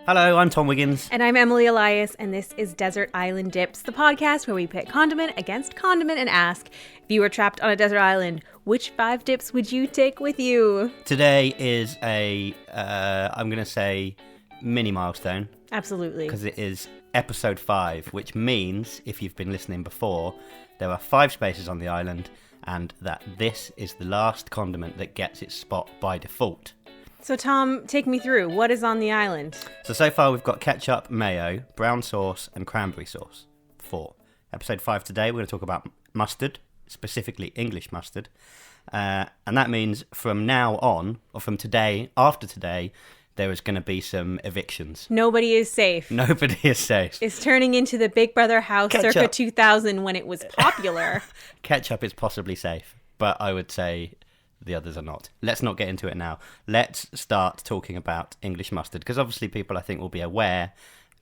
Hello, I'm Tom Wiggins. And I'm Emily Elias, and this is Desert Island Dips, the podcast where we pit condiment against condiment and ask, if you were trapped on a desert island, which 5 dips would you take with you? Today is I'm going to say, mini milestone. Absolutely. Because it is episode 5, which means, if you've been listening before, there are 5 spaces on the island, and that this is the last condiment that gets its spot by default. So Tom, take me through. What is on the island? So far we've got ketchup, mayo, brown sauce, and cranberry sauce. 4. Episode 5 today, we're going to talk about mustard, specifically English mustard. And that means from now on, or from today, after today, there is going to be some evictions. Nobody is safe. Nobody is safe. It's turning into the Big Brother house circa 2000 when it was popular. Ketchup is possibly safe, but I would say the others are not. Let's not get into it now. Let's start talking about English mustard, because obviously people, I think, will be aware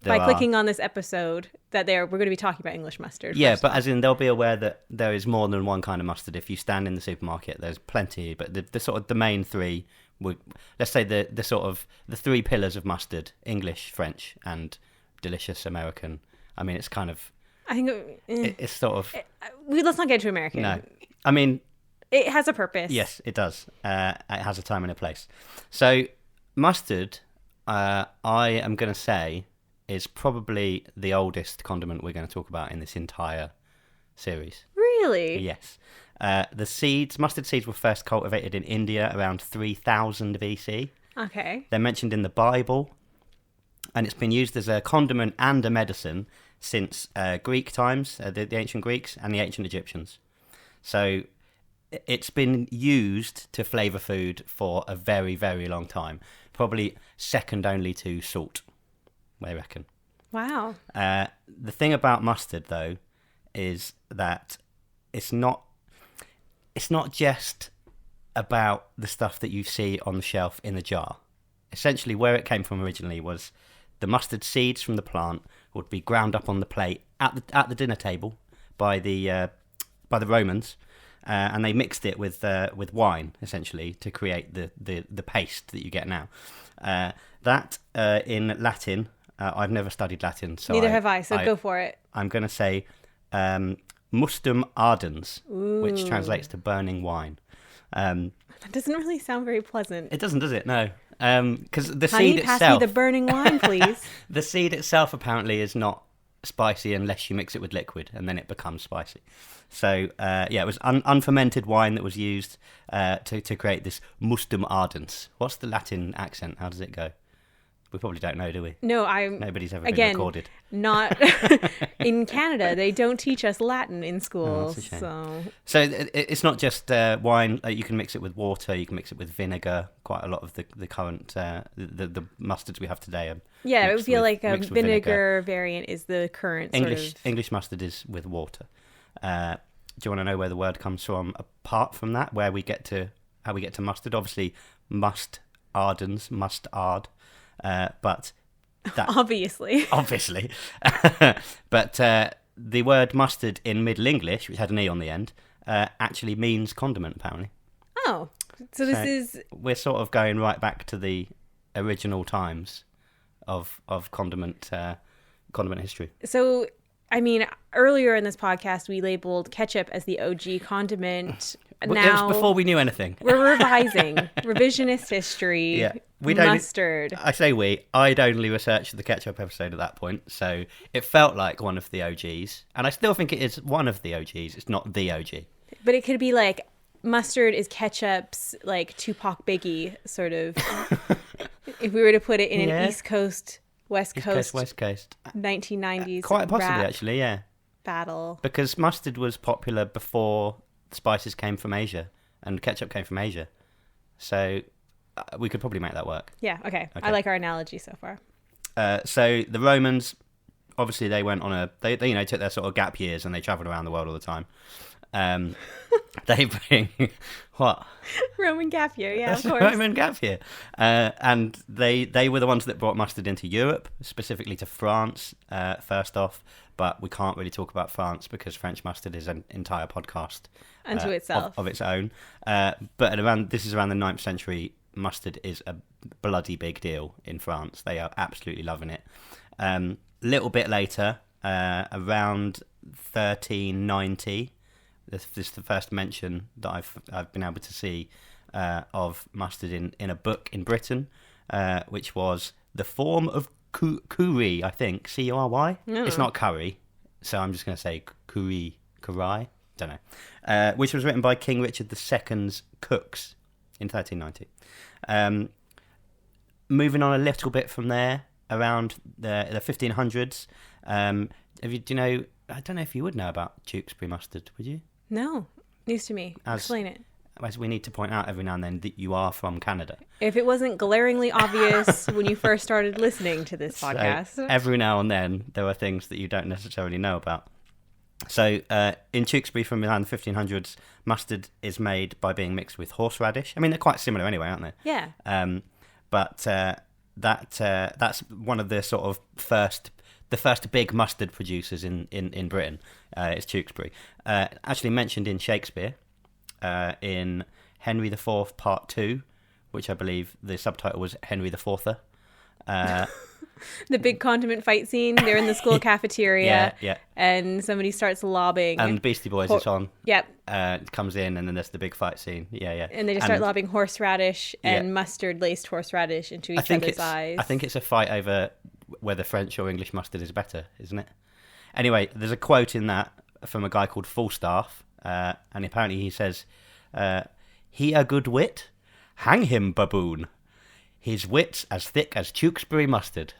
by clicking on this episode that we're going to be talking about English mustard. Yeah, but as in they'll be aware that there is more than one kind of mustard. If you stand in the supermarket, there's plenty, but the sort of the main three would, let's say the sort of the 3 pillars of mustard: English, French, and delicious American. I mean, it's kind of, I think it's sort of. Let's not get into American. No, I mean, it has a purpose. Yes, it does. It has a time and a place. So mustard, I am going to say, is probably the oldest condiment we're going to talk about in this entire series. Really? Yes. Mustard seeds were first cultivated in India around 3000 BC. Okay. They're mentioned in the Bible, and it's been used as a condiment and a medicine since Greek times, the ancient Greeks and the ancient Egyptians. So it's been used to flavour food for a very, very long time. Probably second only to salt, I reckon. Wow. The thing about mustard, though, is that it's not just about the stuff that you see on the shelf in the jar. Essentially, where it came from originally was the mustard seeds from the plant would be ground up on the plate at the dinner table by the Romans. And they mixed it with wine, essentially, to create the paste that you get now. That in Latin, I've never studied Latin, so neither have I. So go for it. I'm going to say mustum ardens, which translates to burning wine. That doesn't really sound very pleasant. It doesn't, does it? No, because the Honey, seed itself. pass me the burning wine, please. The seed itself apparently is not spicy unless you mix it with liquid, and then it becomes spicy. So it was unfermented wine that was used to create this mustum ardens. What's the Latin accent? How does it go? We probably don't know, do we? No, nobody's ever been recorded. Not in Canada. They don't teach us Latin in school. So it's not just wine. You can mix it with water. You can mix it with vinegar. Quite a lot of the current the mustards we have today are. Yeah, it would feel like a vinegar variant is the current English mustard is with water. Do you want to know where the word comes from? Apart from that, how we get to mustard? Obviously, must ardens. But that obviously, but the word mustard in Middle English, which had an E on the end, actually means condiment, apparently. Oh, so we're sort of going right back to the original times of condiment history. So, I mean, earlier in this podcast, we labeled ketchup as the OG condiment. Now, it was before we knew anything. We're revising revisionist history. Yeah. Mustard. I'd only researched the ketchup episode at that point, so it felt like one of the OGs, and I still think it is one of the OGs. It's not the OG, but it could be like mustard is ketchup's like Tupac Biggie sort of. If we were to put it in an East Coast, West Coast, 1990s, quite possibly rap actually, yeah, battle, because mustard was popular before spices came from Asia and ketchup came from Asia, so. We could probably make that work. Yeah, okay. I like our analogy so far. So the Romans, obviously they went on they took their sort of gap years and they travelled around the world all the time. They bring, what? Roman gap year, yeah, of course. Roman gap year. And they were the ones that brought mustard into Europe, specifically to France, first off. But we can't really talk about France because French mustard is an entire podcast unto itself of its own. But this is around the 9th century mustard is a bloody big deal in France. They are absolutely loving it. Little bit later, around 1390, this is the first mention that I've been able to see of mustard in a book in Britain, which was The Form of Curry, I think, Cury. It's not curry, so I'm just going to say curry, don't know, which was written by King Richard II's cooks in 1390. Moving on a little bit from there, around the 1500s, do you know, I don't know if you would know about Tewkesbury mustard, would you? No, news to me. Explain it. As we need to point out every now and then that you are from Canada. If it wasn't glaringly obvious when you first started listening to this podcast. So every now and then there are things that you don't necessarily know about. So in Tewkesbury from around the 1500s, mustard is made by being mixed with horseradish. I mean, they're quite similar anyway, aren't they? Yeah. But that's one of the sort of first big mustard producers in Britain. It's Tewkesbury. Actually mentioned in Shakespeare in Henry IV Part 2, which I believe the subtitle was Henry the Fourther. The big condiment fight scene. They're in the school cafeteria. Yeah. And somebody starts lobbing. And the Beastie Boys is on. Yep. It comes in, and then there's the big fight scene. Yeah. And they just start lobbing horseradish and mustard-laced horseradish into each other's eyes. I think it's a fight over whether French or English mustard is better, isn't it? Anyway, there's a quote in that from a guy called Falstaff, and apparently he says, "He a good wit? Hang him, baboon. His wit's as thick as Tewkesbury mustard."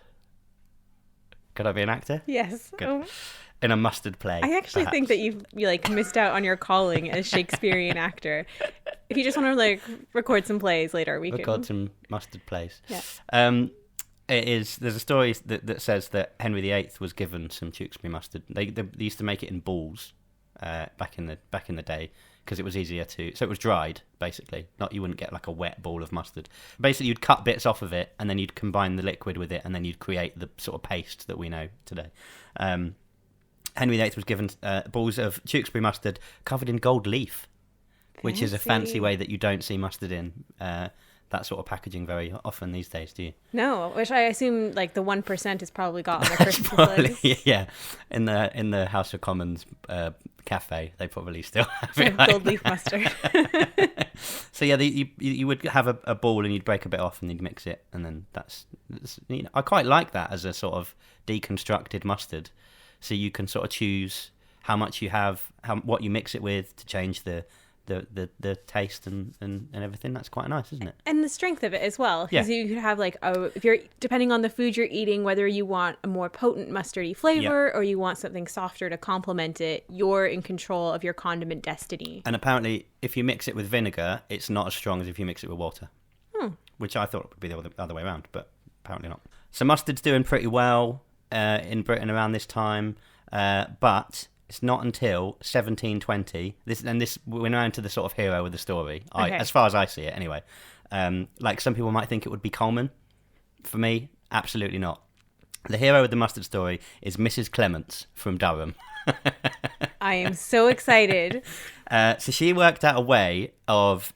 Could I be an actor? Yes. Good. In a mustard play. I actually think that you missed out on your calling as Shakespearean actor. If you just want to record some plays later, we can record some mustard plays. Yeah. There's a story that says that Henry VIII was given some Tewkesbury mustard. They used to make it in balls back in the day, because it was easier to. So it was dried, basically. You wouldn't get like a wet ball of mustard. Basically, you'd cut bits off of it, and then you'd combine the liquid with it, and then you'd create the sort of paste that we know today. Henry VIII was given balls of Tewkesbury mustard covered in gold leaf, which is a fancy way that you don't see mustard in that sort of packaging very often these days, do you? No, which I assume the 1% has probably got on their Christmas list. Yeah, in the House of Commons cafe, they probably still have it. Gold leaf mustard. So yeah, you would have a ball and you'd break a bit off and you'd mix it, and then that's I quite like that as a sort of deconstructed mustard. So you can sort of choose how much you have, what you mix it with to change the taste and everything. That's quite nice, isn't it? And the strength of it as well, because you could have if you're depending on the food you're eating, whether you want a more potent mustardy flavor or you want something softer to complement it, you're in control of your condiment destiny. And apparently if you mix it with vinegar, it's not as strong as if you mix it with water, which I thought would be the other way around, but apparently not. So mustard's doing pretty well in Britain around this time, but it's not until 1720. This we're now into the sort of hero of the story, as far as I see it, anyway. Some people might think it would be Coleman. For me, absolutely not. The hero of the mustard story is Mrs. Clements from Durham. I am so excited. So she worked out a way of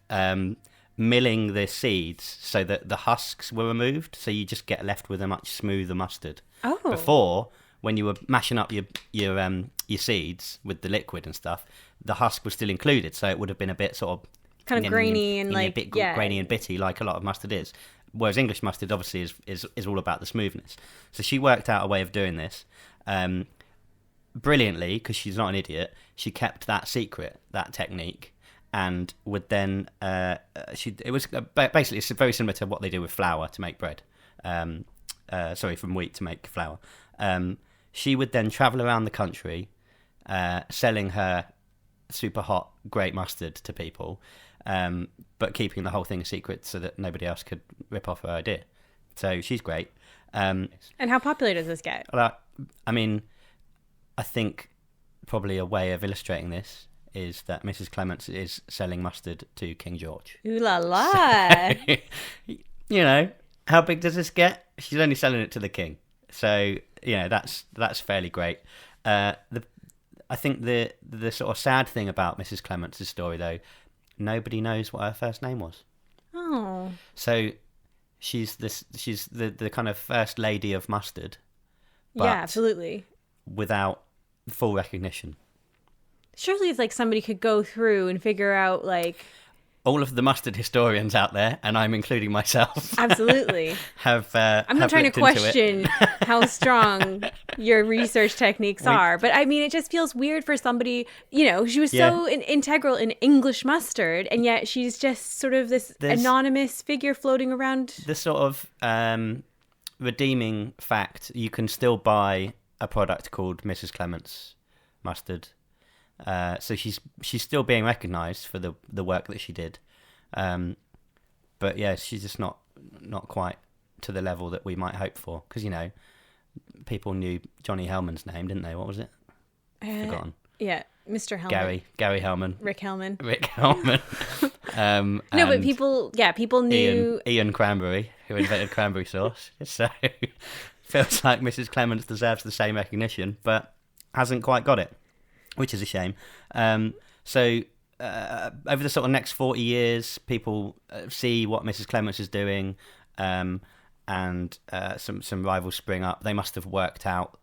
milling the seeds so that the husks were removed, so you just get left with a much smoother mustard. Oh. Before, when you were mashing up your seeds with the liquid and stuff, the husk was still included, so it would have been a bit sort of kind of grainy and a bit grainy and bitty, like a lot of mustard is. Whereas English mustard obviously is all about the smoothness. So she worked out a way of doing this brilliantly, because she's not an idiot. She kept that secret, that technique, and would then it was basically it's very similar to what they do with flour to make bread. From wheat to make flour. She would then travel around the country selling her super hot, great mustard to people, but keeping the whole thing a secret so that nobody else could rip off her idea. So she's great. And how popular does this get? I mean, I think probably a way of illustrating this is that Mrs. Clements is selling mustard to King George. Ooh la la! So, how big does this get? She's only selling it to the king. So, that's fairly great. I think the sort of sad thing about Mrs. Clements' story, though, nobody knows what her first name was. Oh. So she's the kind of first lady of mustard. But yeah, absolutely. without full recognition. Surely it's like somebody could go through and figure out like... All of the mustard historians out there, and I'm including myself. Absolutely. I'm not trying to question how strong your research techniques are, but I mean, it just feels weird for somebody, she was so integral in English mustard, and yet she's just sort of this anonymous figure floating around. The sort of redeeming fact, you can still buy a product called Mrs. Clement's mustard. So she's still being recognised for the work that she did, but yeah, she's just not quite to the level that we might hope for. Because people knew Johnny Hellman's name, didn't they? What was it? Forgotten. Yeah, Mr. Hellman. Gary Hellman. Rick Hellman. No, but people knew Ian Cranberry, who invented cranberry sauce. So feels like Mrs. Clements deserves the same recognition, but hasn't quite got it. Which is a shame. So over the sort of next 40 years, people see what Mrs. Clements is doing, and some rivals spring up. They must have worked out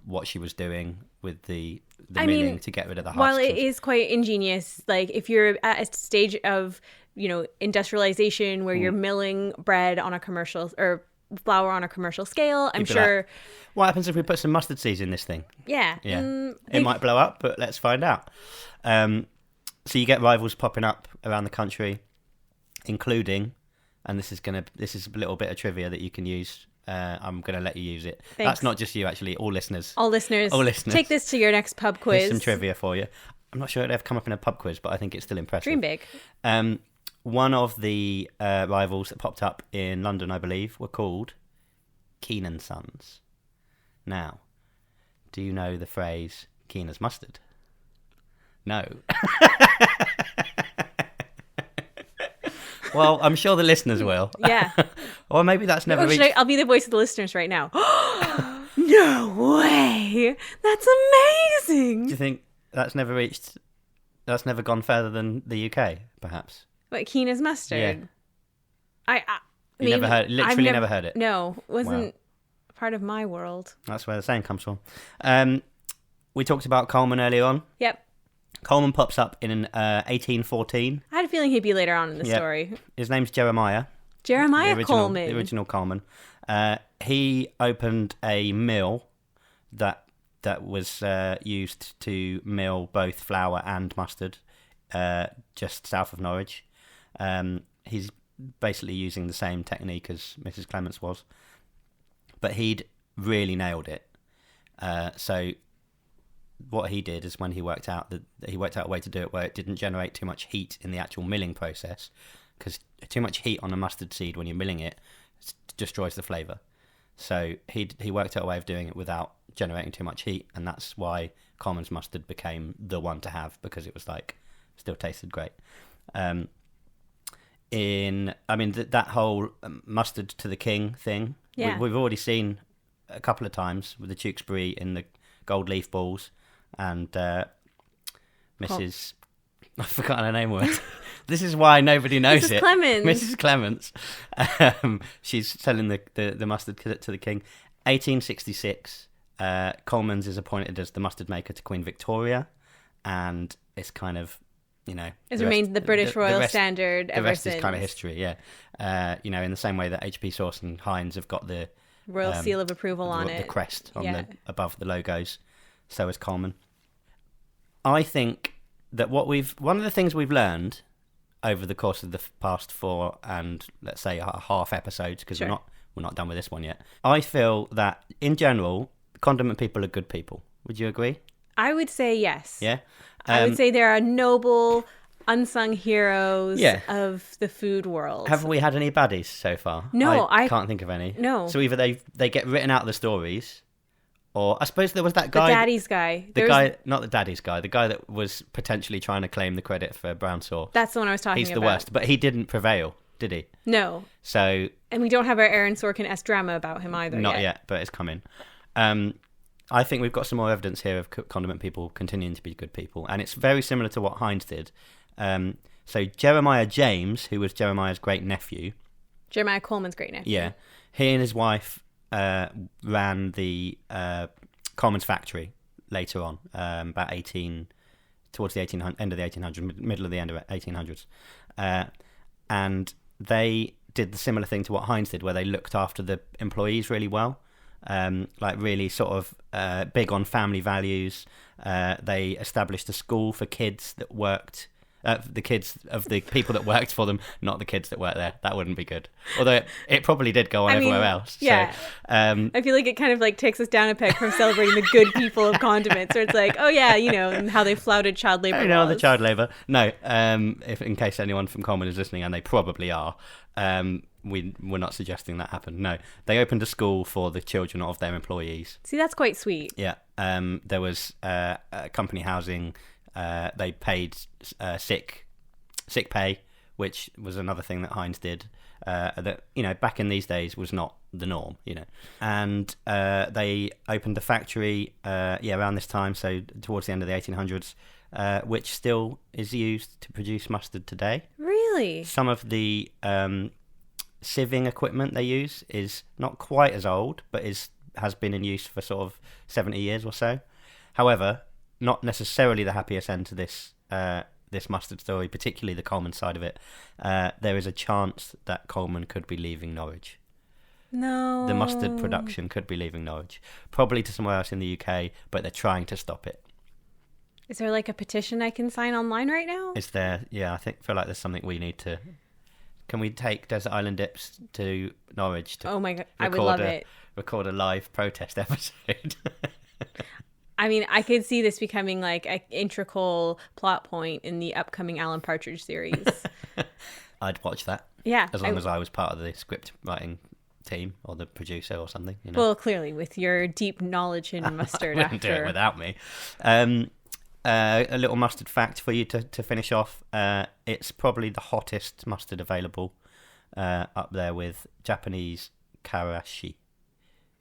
what she was doing with the milling to get rid of the husks. While it is quite ingenious, like if you're at a stage of industrialization where you're milling bread on a commercial or flour on a commercial scale, I'm sure. What happens if we put some mustard seeds in this thing? Yeah. It might blow up, but let's find out. So you get rivals popping up around the country, including, and this is a little bit of trivia that you can use. I'm going to let you use it. Thanks. That's not just you, actually. All listeners. Take this to your next pub quiz. Here's some trivia for you. I'm not sure it'd ever come up in a pub quiz, but I think it's still impressive. Dream big. One of the rivals that popped up in London, I believe, were called Keenan Sons. Now, do you know the phrase Keena's mustard? No. Well, I'm sure the listeners will. Yeah. Or maybe that's never reached... I'll be the voice of the listeners right now. No way! That's amazing! Do you think that's never gone further than the UK, perhaps? What, Keena's mustard? Yeah. Never heard it? No, wasn't part of my world. That's where the saying comes from. We talked about Coleman earlier on. Yep. Coleman pops up in 1814. I had a feeling he'd be later on in the story. His name's Jeremiah. Coleman. The original Coleman. He opened a mill that was used to mill both flour and mustard just south of Norwich. He's basically using the same technique as Mrs. Clements was, but he'd really nailed it. So what he did is when he worked out a way to do it where it didn't generate too much heat in the actual milling process, because too much heat on a mustard seed when you're milling it destroys the flavour. So he worked out a way of doing it without generating too much heat, and that's why Coleman's mustard became the one to have, because it was still tasted great. That whole mustard to the king thing, we've already seen a couple of times with the Tewkesbury in the gold leaf balls, and Mrs. I've forgotten her name already. This is why nobody knows Mrs. it. Clements. Mrs. Clements. She's selling the mustard to the king. 1866, Coleman's is appointed as the mustard maker to Queen Victoria, and it's kind of, it's remained the British royal standard ever since. The rest is kind of history, yeah. In the same way that HP Sauce and Heinz have got the royal seal of approval on it, the crest on above the logos, so has Coleman. I think that one of the things we've learned over the course of the past 4 and let's say half episodes, because we're not done with this one yet, I feel that in general condiment people are good people. Would you agree? I would say yes. Yeah. I would say there are noble unsung heroes of the food world. Have we had any baddies so far? No, I can't think of any. No. So either they get written out of the stories, or I suppose there was that guy, the daddy's guy. Not the daddy's guy, the guy that was potentially trying to claim the credit for brown sauce. That's the one I was talking about. He's the worst, but he didn't prevail, did he? No. So. And we don't have our Aaron Sorkin-esque drama about him either. Not yet, but it's coming. I think we've got some more evidence here of condiment people continuing to be good people, and it's very similar to what Heinz did. So Jeremiah James, who was Jeremiah's great nephew, Jeremiah Coleman's great nephew. yeah, he and his wife ran the Coleman's factory later on, about towards the end of the 1800s, middle of the end of 1800s, and they did the similar thing to what Heinz did, where they looked after the employees really well, like really sort of big on family values. They established a school for kids that worked. The kids of the people that worked for them, not the kids that worked there. That wouldn't be good. Although it probably did go on everywhere else. Yeah. So, I feel like it kind of like takes us down a peg from celebrating the good people of Condiments, where it's like, oh yeah, and how they flouted child labor laws. The child labor. No, if in case anyone from Coleman is listening, and they probably are, we're not suggesting that happened. No, they opened a school for the children of their employees. See, that's quite sweet. Yeah. There was company housing. They paid sick pay, which was another thing that Heinz did. That back in these days was not the norm. And they opened a factory around this time, so towards the end of the 1800s, which still is used to produce mustard today. Really? Some of the sieving equipment they use is not quite as old, but has been in use for sort of 70 years or so. However, not necessarily the happiest end to this mustard story, particularly the Coleman side of it. There is a chance that Coleman could be leaving Norwich. No. The mustard production could be leaving Norwich, probably to somewhere else in the UK, but they're trying to stop it. Is there like a petition I can sign online right now? Is there? Yeah, feel like there's something we need to. Can we take Desert Island Dips to Norwich to? Oh my god, I would love it. Record a live protest episode. I mean, I could see this becoming like an integral plot point in the upcoming Alan Partridge series. I'd watch that. Yeah. As long as I was part of the script writing team or the producer or something. Well, clearly, with your deep knowledge in mustard. Wouldn't do it without me. A little mustard fact for you to finish off. It's probably the hottest mustard available, up there with Japanese Karashi.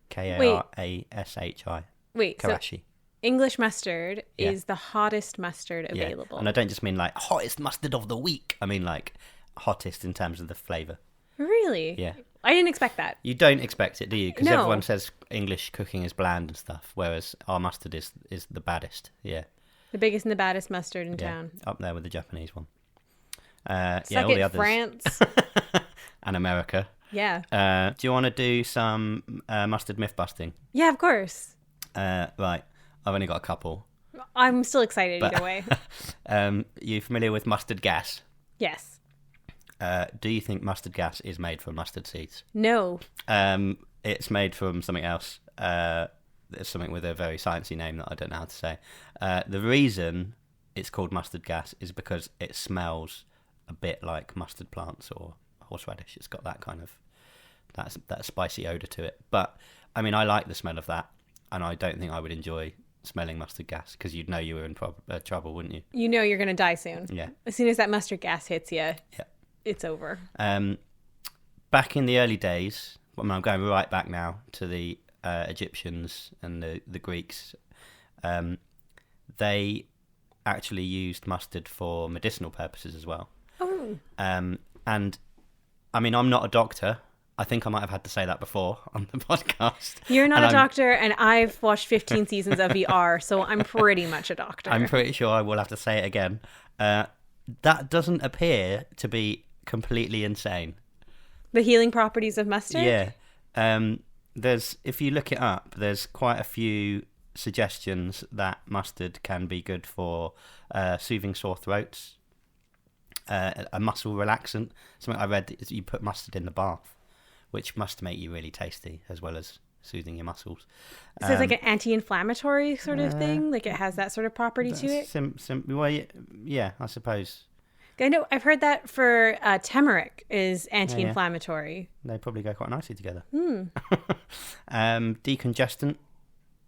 Karashi. Wait, Karashi. So English mustard is the hottest mustard available. Yeah. And I don't just mean like hottest mustard of the week. I mean like hottest in terms of the flavour. Really? Yeah. I didn't expect that. You don't expect it, do you? Because No. everyone says English cooking is bland and stuff, whereas our mustard is the baddest. Yeah. The biggest and the baddest mustard in town. Up there with the Japanese one. Suck all the it, others. France. And America. Yeah. Do you want to do some mustard myth busting? Yeah, of course. Right. I've only got a couple. I'm still excited either way. You familiar with mustard gas? Yes. Do you think mustard gas is made from mustard seeds? No. It's made from something else. It's something with a very sciencey name that I don't know how to say. The reason it's called mustard gas is because it smells a bit like mustard plants or horseradish. It's got that kind of that spicy odour to it. But I mean, I like the smell of that, and I don't think I would enjoy smelling mustard gas because you'd know you were in trouble, wouldn't you? You know you're going to die soon. Yeah. As soon as that mustard gas hits you, it's over. Back in the early days, I'm going right back now to the Egyptians and the Greeks. They actually used mustard for medicinal purposes as well. Oh. And I mean, I'm not a doctor. I think I might have had to say that before on the podcast. You're not a doctor, and I've watched 15 seasons of ER, so I'm pretty much a doctor. I'm pretty sure I will have to say it again. That doesn't appear to be completely insane. The healing properties of mustard? Yeah. If you look it up, there's quite a few suggestions that mustard can be good for soothing sore throats, a muscle relaxant. Something I read is you put mustard in the bath, which must make you really tasty as well as soothing your muscles. So it's like an anti-inflammatory sort of thing? Like it has that sort of property to it? Well, yeah, I suppose. I know, I've heard that for turmeric is anti-inflammatory. Yeah. They probably go quite nicely together. Decongestant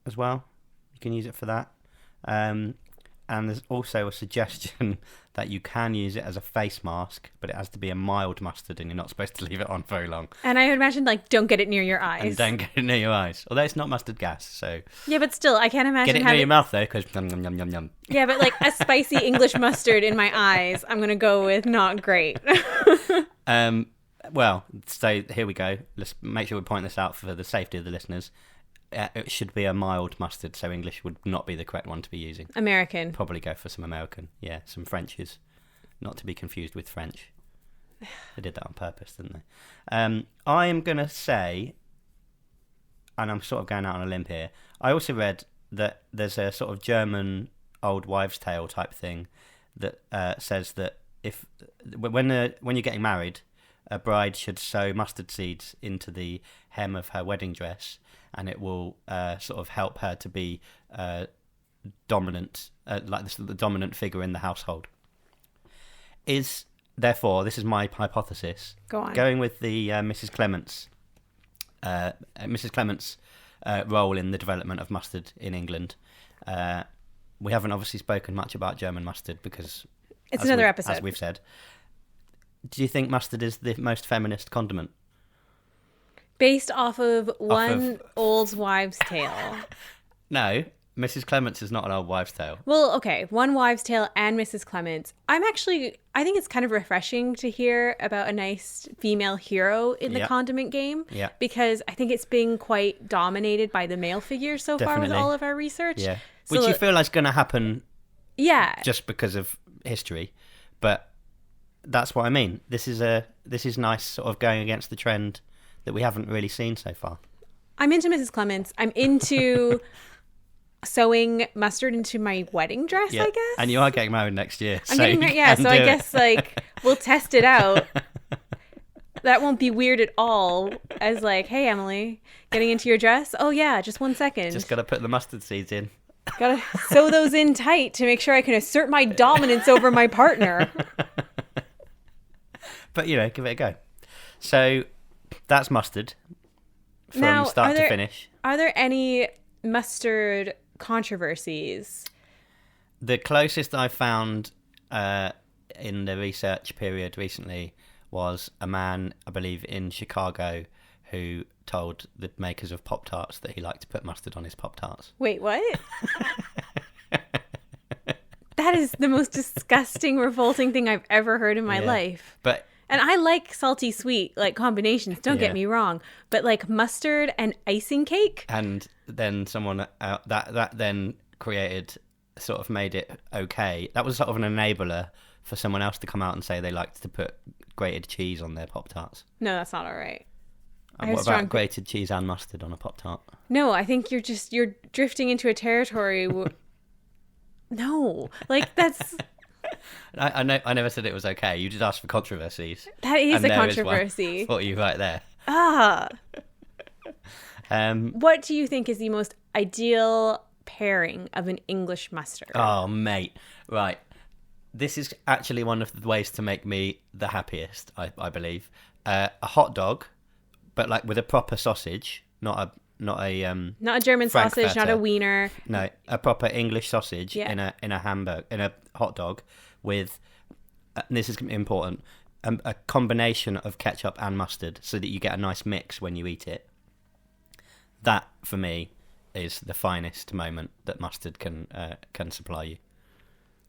as well. You can use it for that. And there's also a suggestion that you can use it as a face mask, but it has to be a mild mustard and you're not supposed to leave it on very long. And I would imagine, like, don't get it near your eyes. And don't get it near your eyes. Although it's not mustard gas, so... Yeah, but still, I can't imagine Get it near your mouth, though, because yum, yum, yum, yum, yum. Yeah, but, like, a spicy English mustard in my eyes, I'm going to go with not great. Well, so here we go. Let's make sure we point this out for the safety of the listeners. It should be a mild mustard, so English would not be the correct one to be using. American. Probably go for some American. Yeah, some French's. Not to be confused with French. They did that on purpose, didn't they? I am going to say, and I'm sort of going out on a limb here, I also read that there's a sort of German old wives' tale type thing that says that when you're getting married, a bride should sow mustard seeds into the hem of her wedding dress, and it will sort of help her to be dominant, like the dominant figure in the household. Therefore, this is my hypothesis. Go on. Going with the Mrs. Clements role in the development of mustard in England. We haven't obviously spoken much about German mustard because it's another episode, as we've said. Do you think mustard is the most feminist condiment? Based off of old wives' tale. No, Mrs. Clements is not an old wives' tale. Well, okay, one wives' tale and Mrs. Clements. I think it's kind of refreshing to hear about a nice female hero in the condiment game. Yeah. Because I think it's been quite dominated by the male figure so far with all of our research. Yeah. Which you feel like is going to happen. Yeah. Just because of history, but that's what I mean. This is nice, sort of going against the trend that we haven't really seen so far. I'm into Mrs. Clements. I'm into sewing mustard into my wedding dress, I guess. And you are getting married next year. I'm getting married, yeah. So I guess we'll test it out. That won't be weird at all. As like, hey, Emily, getting into your dress? Oh yeah, just 1 second. Just gotta put the mustard seeds in. Gotta sew those in tight to make sure I can assert my dominance over my partner. But give it a go. So that's mustard from now, start to finish. Are there any mustard controversies? The closest I found in the research period recently was a man, I believe, in Chicago who told the makers of Pop-Tarts that he liked to put mustard on his Pop-Tarts. Wait, what? That is the most disgusting, revolting thing I've ever heard in my life. And I like salty sweet combinations, don't get me wrong, but mustard and icing cake. And then someone that then made it okay. That was sort of an enabler for someone else to come out and say they liked to put grated cheese on their Pop-Tarts. No, that's not all right. And what about grated cheese and mustard on a Pop-Tart? No, I think you're drifting into a territory. No, that's. I never said it was okay. You just asked for controversies. That is a controversy. For you right there. What do you think is the most ideal pairing of an English mustard? Oh, mate. Right. This is actually one of the ways to make me the happiest, I believe. A hot dog, but with a proper sausage, not a German sausage, not a wiener. No, a proper English sausage in a hot dog with, and this is important, a combination of ketchup and mustard so that you get a nice mix when you eat it. That, for me, is the finest moment that mustard can supply you.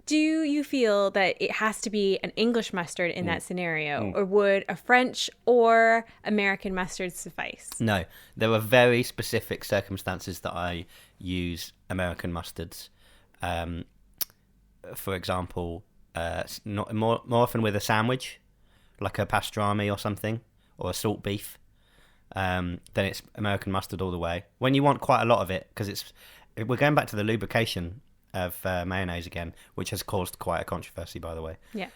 Do you feel that it has to be an English mustard in that scenario, or would a French or American mustard suffice? No, there are very specific circumstances that I use American mustards. For example, not more often with a sandwich, like a pastrami or something, or a salt beef. Then it's American mustard all the way. When you want quite a lot of it, because we're going back to the lubrication of mayonnaise again, which has caused quite a controversy, by the way. Yeah.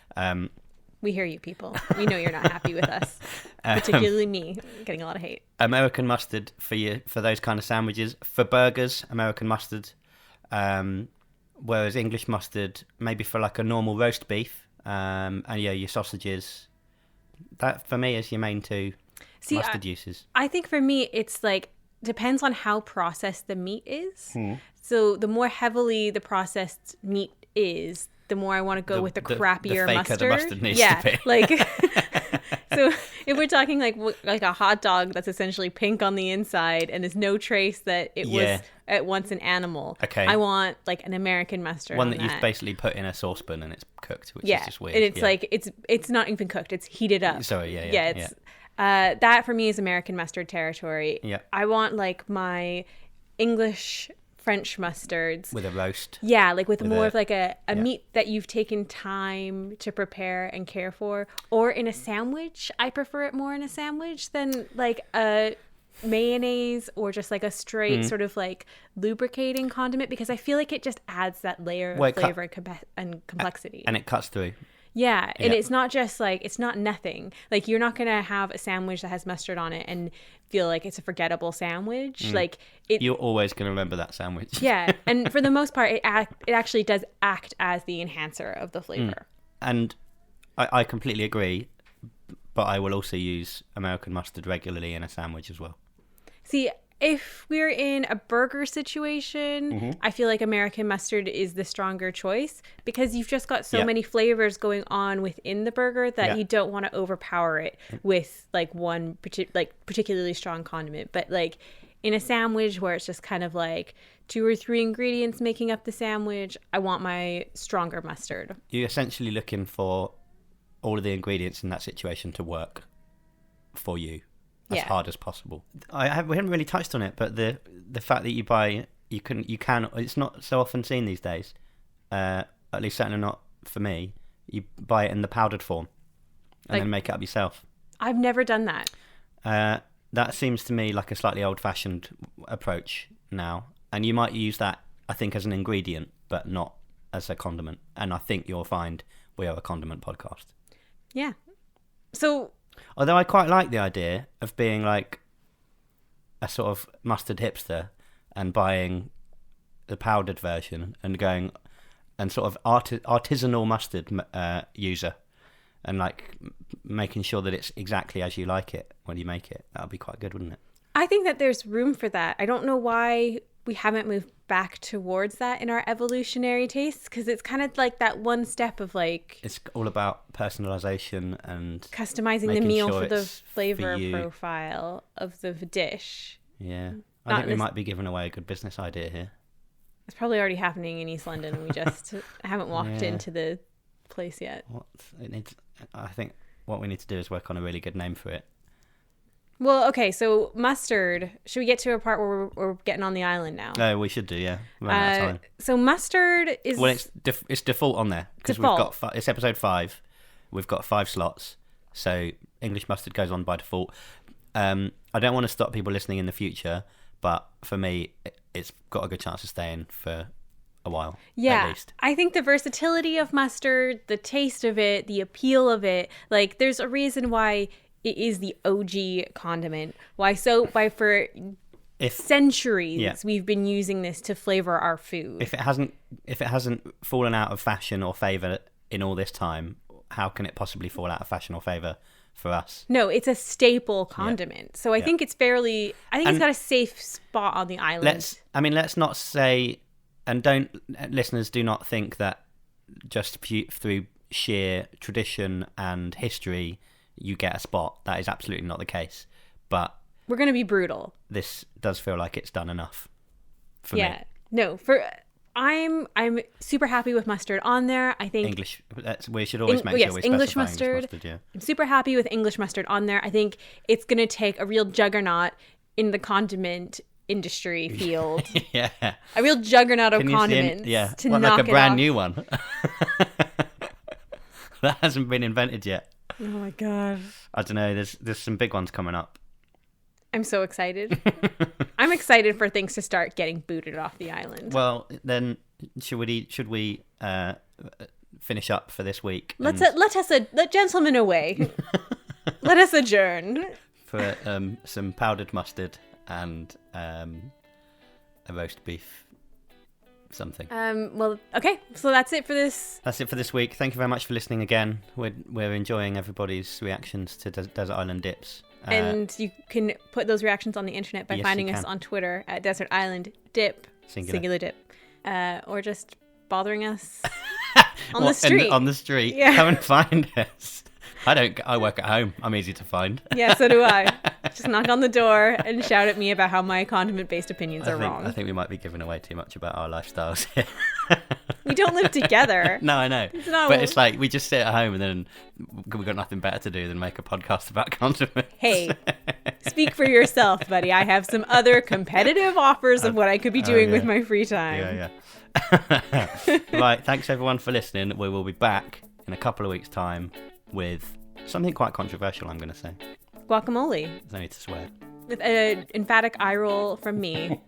We hear you, people. We know you're not happy with us, particularly me, getting a lot of hate. American mustard for those kind of sandwiches. For burgers, American mustard. Whereas English mustard, maybe for a normal roast beef, and your sausages. That for me is your main two mustard uses. I think for me, it's depends on how processed the meat is. So the more heavily the processed meat is, the more I want to go with the crappier the faker mustard. The mustard needs to be. Like, so if we're talking like a hot dog that's essentially pink on the inside and there's no trace that it was at once an animal. Okay. I want like an American mustard. One on that you've basically put in a saucepan and it's cooked, which is just weird. And it's like it's not even cooked; it's heated up. Sorry, It's that for me is American mustard territory. Yeah. I want like my English French mustards with a roast. Yeah, like with more of like a meat that you've taken time to prepare and care for, or in a sandwich. I prefer it more in a sandwich than like a mayonnaise or just like a straight sort of like lubricating condiment, because I feel like it just adds that layer of flavor and complexity. And it cuts through. Yeah, and it's not just like, it's not nothing. Like, you're not going to have a sandwich that has mustard on it and feel like it's a forgettable sandwich. Like, you're always going to remember that sandwich. Yeah, and for the most part, it actually does act as the enhancer of the flavor. And I completely agree, but I will also use American mustard regularly in a sandwich as well. See, if we're in a burger situation, I feel like American mustard is the stronger choice, because you've just got so many flavors going on within the burger that you don't want to overpower it with like one particularly strong condiment. But like in a sandwich where it's just kind of like 2 or 3 ingredients making up the sandwich, I want my stronger mustard. You're essentially looking for all of the ingredients in that situation to work for you as hard as possible. We haven't really touched on it, but the fact that you can it's not so often seen these days, at least certainly not for me. You buy it in the powdered form and then make it up yourself. I've never done that. That seems to me like a slightly old-fashioned approach now, and you might use that, I think, as an ingredient but not as a condiment, and I think you'll find we are a condiment podcast. Yeah. So although I quite like the idea of being like a sort of mustard hipster and buying the powdered version and going and sort of artisanal mustard user, and like making sure that it's exactly as you like it when you make it. That would be quite good, wouldn't it? I think that there's room for that. I don't know why we haven't moved back towards that in our evolutionary tastes, because it's kind of like that one step of like, it's all about personalization and customizing the meal for the flavor profile of the dish. Yeah, I think we might be giving away a good business idea here. It's probably already happening in East London. We just haven't walked into the place yet. I think what we need to do is work on a really good name for it. Well, okay, so mustard. Should we get to a part where we're getting on the island now? No, we should do, yeah. Run out of time. So mustard is... Well, it's default on there, because we've got... It's episode 5. We've got 5 slots, so English mustard goes on by default. I don't want to stop people listening in the future, but for me, it's got a good chance of staying for a while, at least. I think the versatility of mustard, the taste of it, the appeal of it, like, there's a reason why it is the OG condiment. For centuries we've been using this to flavor our food. If it hasn't fallen out of fashion or favour in all this time, how can it possibly fall out of fashion or favour for us? No, it's a staple condiment. Yeah. So I think it's it's got a safe spot on the island. Let's not say, and listeners do not think that just through sheer tradition and history you get a spot. That is absolutely not the case. But we're going to be brutal. This does feel like it's done enough for me. Yeah. No, I'm super happy with mustard on there. I think English. We should always make sure we English specify mustard. English mustard. Yeah. I'm super happy with English mustard on there. I think it's going to take a real juggernaut in the condiment industry field. Yeah. A real juggernaut of condiments. To knock like a brand new one. That hasn't been invented yet. Oh my god. I don't know. There's some big ones coming up. I'm so excited. I'm excited for things to start getting booted off the island. Well, then should we finish up for this week? Let gentlemen away. Let us adjourn for some powdered mustard and a roast beef something. Well, okay, so that's it for this. That's it for this week. Thank you very much for listening again. We're enjoying everybody's reactions to Desert Island Dips. And you can put those reactions on the internet by finding us on Twitter at Desert Island Dip, singular dip, or just bothering us On the street. On the street. Yeah. Come and find us. I work at home. I'm easy to find. Yeah, so do I. Just knock on the door and shout at me about how my condiment-based opinions are wrong. I think we might be giving away too much about our lifestyles here. We don't live together. No, I know. But it's like we just sit at home and then we've got nothing better to do than make a podcast about condiments. Hey, speak for yourself, buddy. I have some other competitive offers of what I could be doing with my free time. Yeah. Right, thanks everyone for listening. We will be back in a couple of weeks' time with something quite controversial, I'm going to say. Guacamole. There's no need to swear. With an emphatic eye roll from me,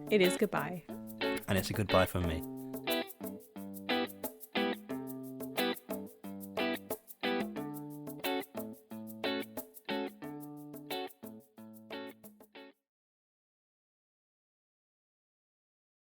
it is goodbye. And it's a goodbye from me.